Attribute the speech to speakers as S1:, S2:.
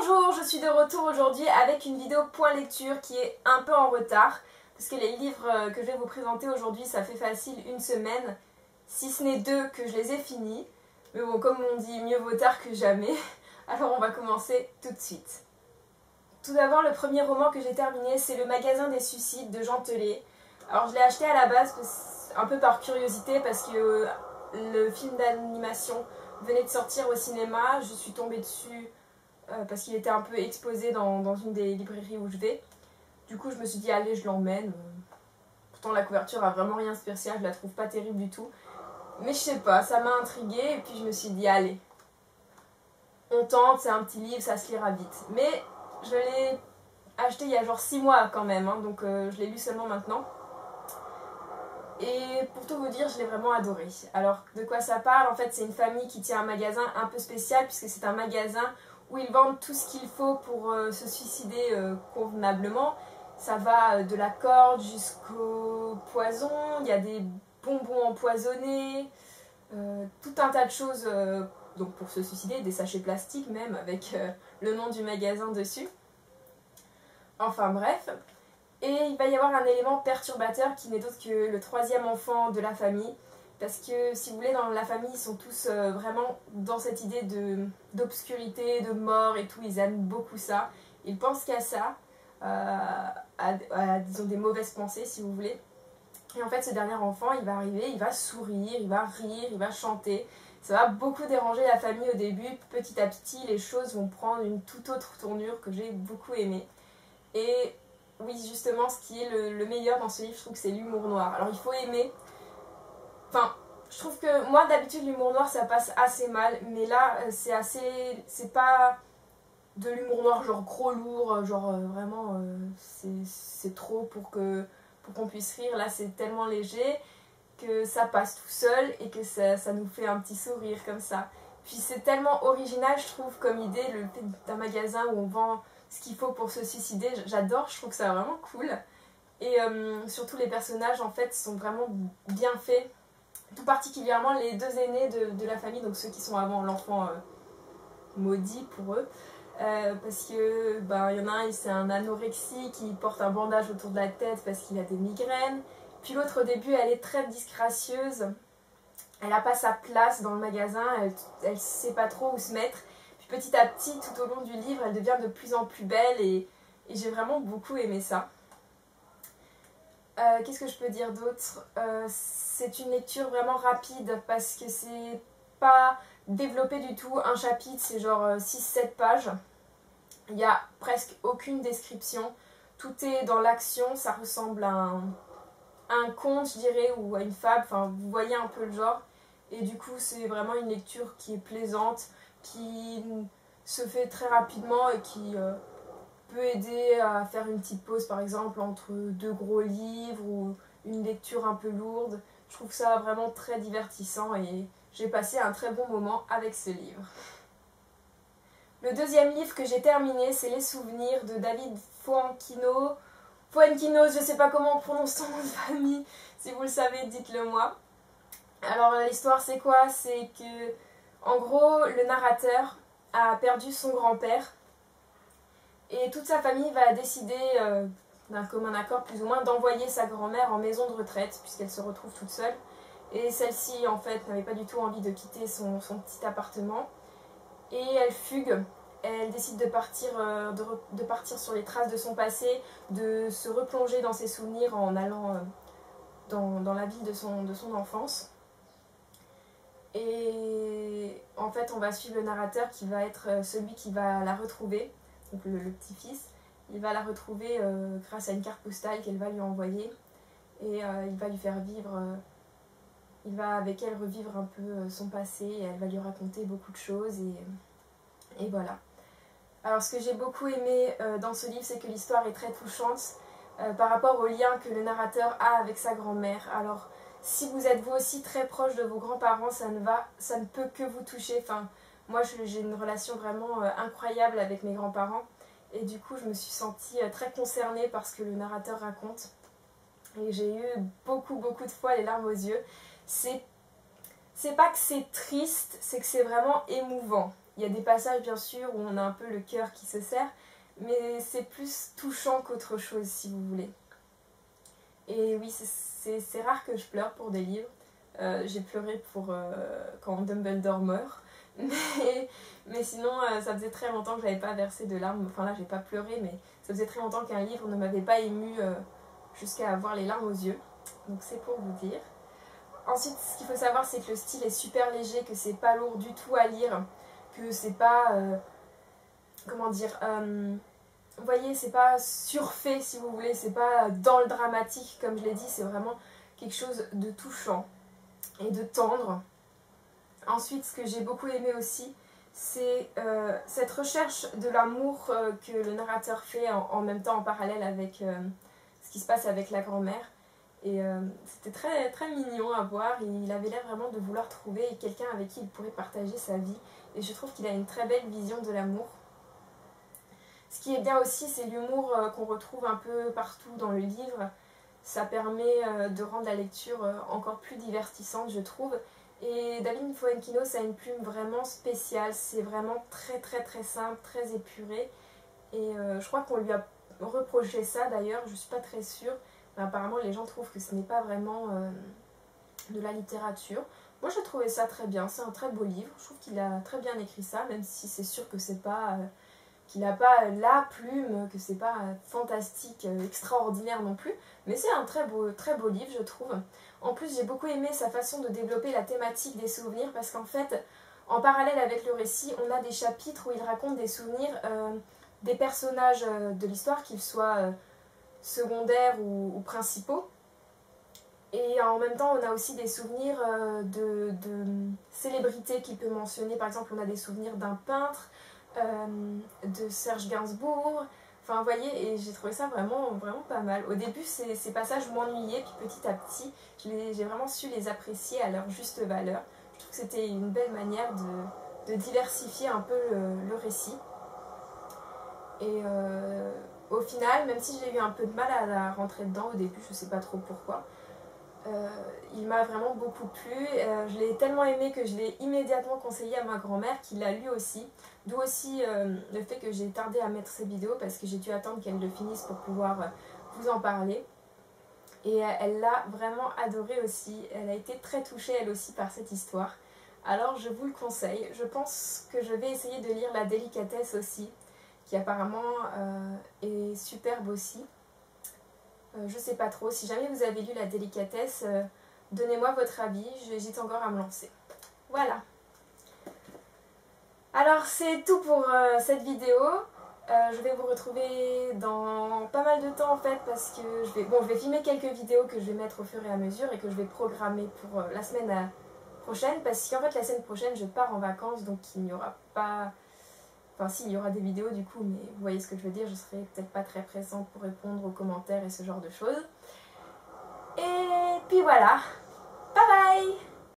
S1: Bonjour, je suis de retour aujourd'hui avec une vidéo point lecture qui est un peu en retard parce que les livres que je vais vous présenter aujourd'hui, ça fait facile une semaine, si ce n'est 2 que je les ai finis. Mais bon, comme on dit, mieux vaut tard que jamais. Alors on va commencer tout de suite. Tout d'abord, le premier roman que j'ai terminé, c'est Le Magasin des Suicides de Jean Telet. Alors je l'ai acheté à la base un peu par curiosité parce que le film d'animation venait de sortir au cinéma. Je suis tombée dessus parce qu'il était un peu exposé dans une des librairies où je vais. Du coup je me suis dit allez, je l'emmène. Pourtant la couverture a vraiment rien de spécial, je la trouve pas terrible du tout. Mais je sais pas, ça m'a intriguée et puis je me suis dit allez, on tente, c'est un petit livre, ça se lira vite. Mais je l'ai acheté il y a genre 6 mois quand même, hein, donc je l'ai lu seulement maintenant. Et pour tout vous dire, je l'ai vraiment adoré. Alors, de quoi ça parle? En fait, c'est une famille qui tient un magasin un peu spécial puisque c'est un magasin où ils vendent tout ce qu'il faut pour se suicider convenablement. Ça va de la corde jusqu'au poison, il y a des bonbons empoisonnés, tout un tas de choses donc pour se suicider, des sachets plastiques même avec le nom du magasin dessus. Enfin bref. Et il va y avoir un élément perturbateur qui n'est autre que le 3e enfant de la famille. Parce que, si vous voulez, dans la famille, ils sont tous vraiment dans cette idée d'obscurité, de mort et tout. Ils aiment beaucoup ça. Ils pensent qu'à ça, disons, des mauvaises pensées, si vous voulez. Et en fait, ce dernier enfant, il va arriver, il va sourire, il va rire, il va chanter. Ça va beaucoup déranger la famille au début. Petit à petit, les choses vont prendre une toute autre tournure que j'ai beaucoup aimée. Et oui, justement, ce qui est le meilleur dans ce livre, je trouve que c'est l'humour noir. Alors, il faut aimer. Enfin, je trouve que moi, d'habitude, l'humour noir, ça passe assez mal. Mais là, c'est pas de l'humour noir, genre gros lourd, genre vraiment, c'est trop pour qu'on puisse rire. Là, c'est tellement léger que ça passe tout seul et que ça nous fait un petit sourire comme ça. Puis, c'est tellement original, je trouve, comme idée, le fait d'un magasin où on vend ce qu'il faut pour se suicider. J'adore, je trouve que c'est vraiment cool. Et surtout les personnages en fait sont vraiment bien faits. Tout particulièrement les 2 aînés de la famille, donc ceux qui sont avant l'enfant maudit pour eux. Parce que il y en a un, c'est un anorexique qui porte un bandage autour de la tête parce qu'il a des migraines. Puis l'autre au début elle est très disgracieuse. Elle n'a pas sa place dans le magasin, elle sait pas trop où se mettre. Petit à petit, tout au long du livre, elle devient de plus en plus belle et j'ai vraiment beaucoup aimé ça. Qu'est-ce que je peux dire d'autre? C'est une lecture vraiment rapide parce que c'est pas développé du tout. Un chapitre, c'est genre 6-7 pages. Il n'y a presque aucune description. Tout est dans l'action, ça ressemble à un conte, je dirais, ou à une fable. Enfin, vous voyez un peu le genre. Et du coup, c'est vraiment une lecture qui est plaisante, qui se fait très rapidement et qui peut aider à faire une petite pause par exemple entre 2 gros livres ou une lecture un peu lourde. Je trouve ça vraiment très divertissant et j'ai passé un très bon moment avec ce livre. Le 2e livre que j'ai terminé, c'est Les Souvenirs de David Fuenquinos. Fuenquinos, je sais pas comment on prononce son nom de famille, si vous le savez dites-le moi. Alors l'histoire c'est quoi? C'est que en gros le narrateur a perdu son grand-père et toute sa famille va décider d'un commun accord plus ou moins d'envoyer sa grand-mère en maison de retraite puisqu'elle se retrouve toute seule. Et celle-ci en fait n'avait pas du tout envie de quitter son petit appartement et elle fugue. Elle décide de partir sur les traces de son passé, de se replonger dans ses souvenirs en allant dans la ville de son enfance. Et en fait, on va suivre le narrateur qui va être celui qui va la retrouver, donc le petit-fils. Il va la retrouver grâce à une carte postale qu'elle va lui envoyer. Et il va lui faire vivre, il va avec elle revivre un peu son passé. Et elle va lui raconter beaucoup de choses. Et voilà. Alors ce que j'ai beaucoup aimé dans ce livre, c'est que l'histoire est très touchante par rapport au lien que le narrateur a avec sa grand-mère. Alors, si vous êtes vous aussi très proche de vos grands-parents, ça ne peut que vous toucher. Enfin, moi, j'ai une relation vraiment incroyable avec mes grands-parents. Et du coup, je me suis sentie très concernée par ce que le narrateur raconte. Et j'ai eu beaucoup de fois les larmes aux yeux. C'est pas que c'est triste, c'est que c'est vraiment émouvant. Il y a des passages bien sûr où on a un peu le cœur qui se serre, mais c'est plus touchant qu'autre chose si vous voulez. Et oui, c'est rare que je pleure pour des livres. J'ai pleuré pour quand Dumbledore meurt. Mais sinon, ça faisait très longtemps que j'avais pas versé de larmes. Enfin là, j'ai pas pleuré, mais ça faisait très longtemps qu'un livre ne m'avait pas ému jusqu'à avoir les larmes aux yeux. Donc c'est pour vous dire. Ensuite, ce qu'il faut savoir, c'est que le style est super léger, que c'est pas lourd du tout à lire, que c'est pas... comment dire vous voyez, c'est pas surfait si vous voulez, c'est pas dans le dramatique comme je l'ai dit, c'est vraiment quelque chose de touchant et de tendre. Ensuite, ce que j'ai beaucoup aimé aussi, c'est cette recherche de l'amour que le narrateur fait en même temps en parallèle avec ce qui se passe avec la grand-mère. Et c'était très, très mignon à voir, et il avait l'air vraiment de vouloir trouver quelqu'un avec qui il pourrait partager sa vie. Et je trouve qu'il a une très belle vision de l'amour. Ce qui est bien aussi, c'est l'humour qu'on retrouve un peu partout dans le livre. Ça permet de rendre la lecture encore plus divertissante, je trouve. Et David Fuenquinos a une plume vraiment spéciale. C'est vraiment très très très simple, très épuré. Et je crois qu'on lui a reproché ça d'ailleurs, je suis pas très sûre. Mais apparemment les gens trouvent que ce n'est pas vraiment de la littérature. Moi j'ai trouvé ça très bien, c'est un très beau livre. Je trouve qu'il a très bien écrit ça, même si c'est sûr que c'est pas... qu'il n'a pas la plume, que c'est pas fantastique, extraordinaire non plus, mais c'est un très beau livre je trouve. En plus j'ai beaucoup aimé sa façon de développer la thématique des souvenirs, parce qu'en fait, en parallèle avec le récit, on a des chapitres où il raconte des souvenirs des personnages de l'histoire, qu'ils soient secondaires ou principaux. Et en même temps, on a aussi des souvenirs de célébrités qu'il peut mentionner. Par exemple, on a des souvenirs d'un peintre, de Serge Gainsbourg. Enfin, vous voyez, et j'ai trouvé ça vraiment, vraiment pas mal. Au début, ces passages m'ennuyaient, puis petit à petit, j'ai vraiment su les apprécier à leur juste valeur. Je trouve que c'était une belle manière de diversifier un peu le récit. Et au final, même si j'ai eu un peu de mal à rentrer dedans au début, je sais pas trop pourquoi, il m'a vraiment beaucoup plu. Je l'ai tellement aimé que je l'ai immédiatement conseillé à ma grand-mère qui l'a lu aussi. D'où aussi le fait que j'ai tardé à mettre ces vidéos, parce que j'ai dû attendre qu'elle le finisse pour pouvoir vous en parler. Et elle l'a vraiment adoré aussi. Elle a été très touchée elle aussi par cette histoire. Alors je vous le conseille. Je pense que je vais essayer de lire La Délicatesse aussi, qui apparemment est superbe aussi. Je sais pas trop. Si jamais vous avez lu La Délicatesse, donnez-moi votre avis. J'hésite encore à me lancer. Voilà. Alors c'est tout pour cette vidéo. Je vais vous retrouver dans pas mal de temps en fait, parce que je vais filmer quelques vidéos que je vais mettre au fur et à mesure et que je vais programmer pour la semaine prochaine, parce qu'en fait la semaine prochaine je pars en vacances, donc il n'y aura pas... Enfin si, il y aura des vidéos du coup, mais vous voyez ce que je veux dire, je serai peut-être pas très présente pour répondre aux commentaires et ce genre de choses. Et puis voilà, bye bye!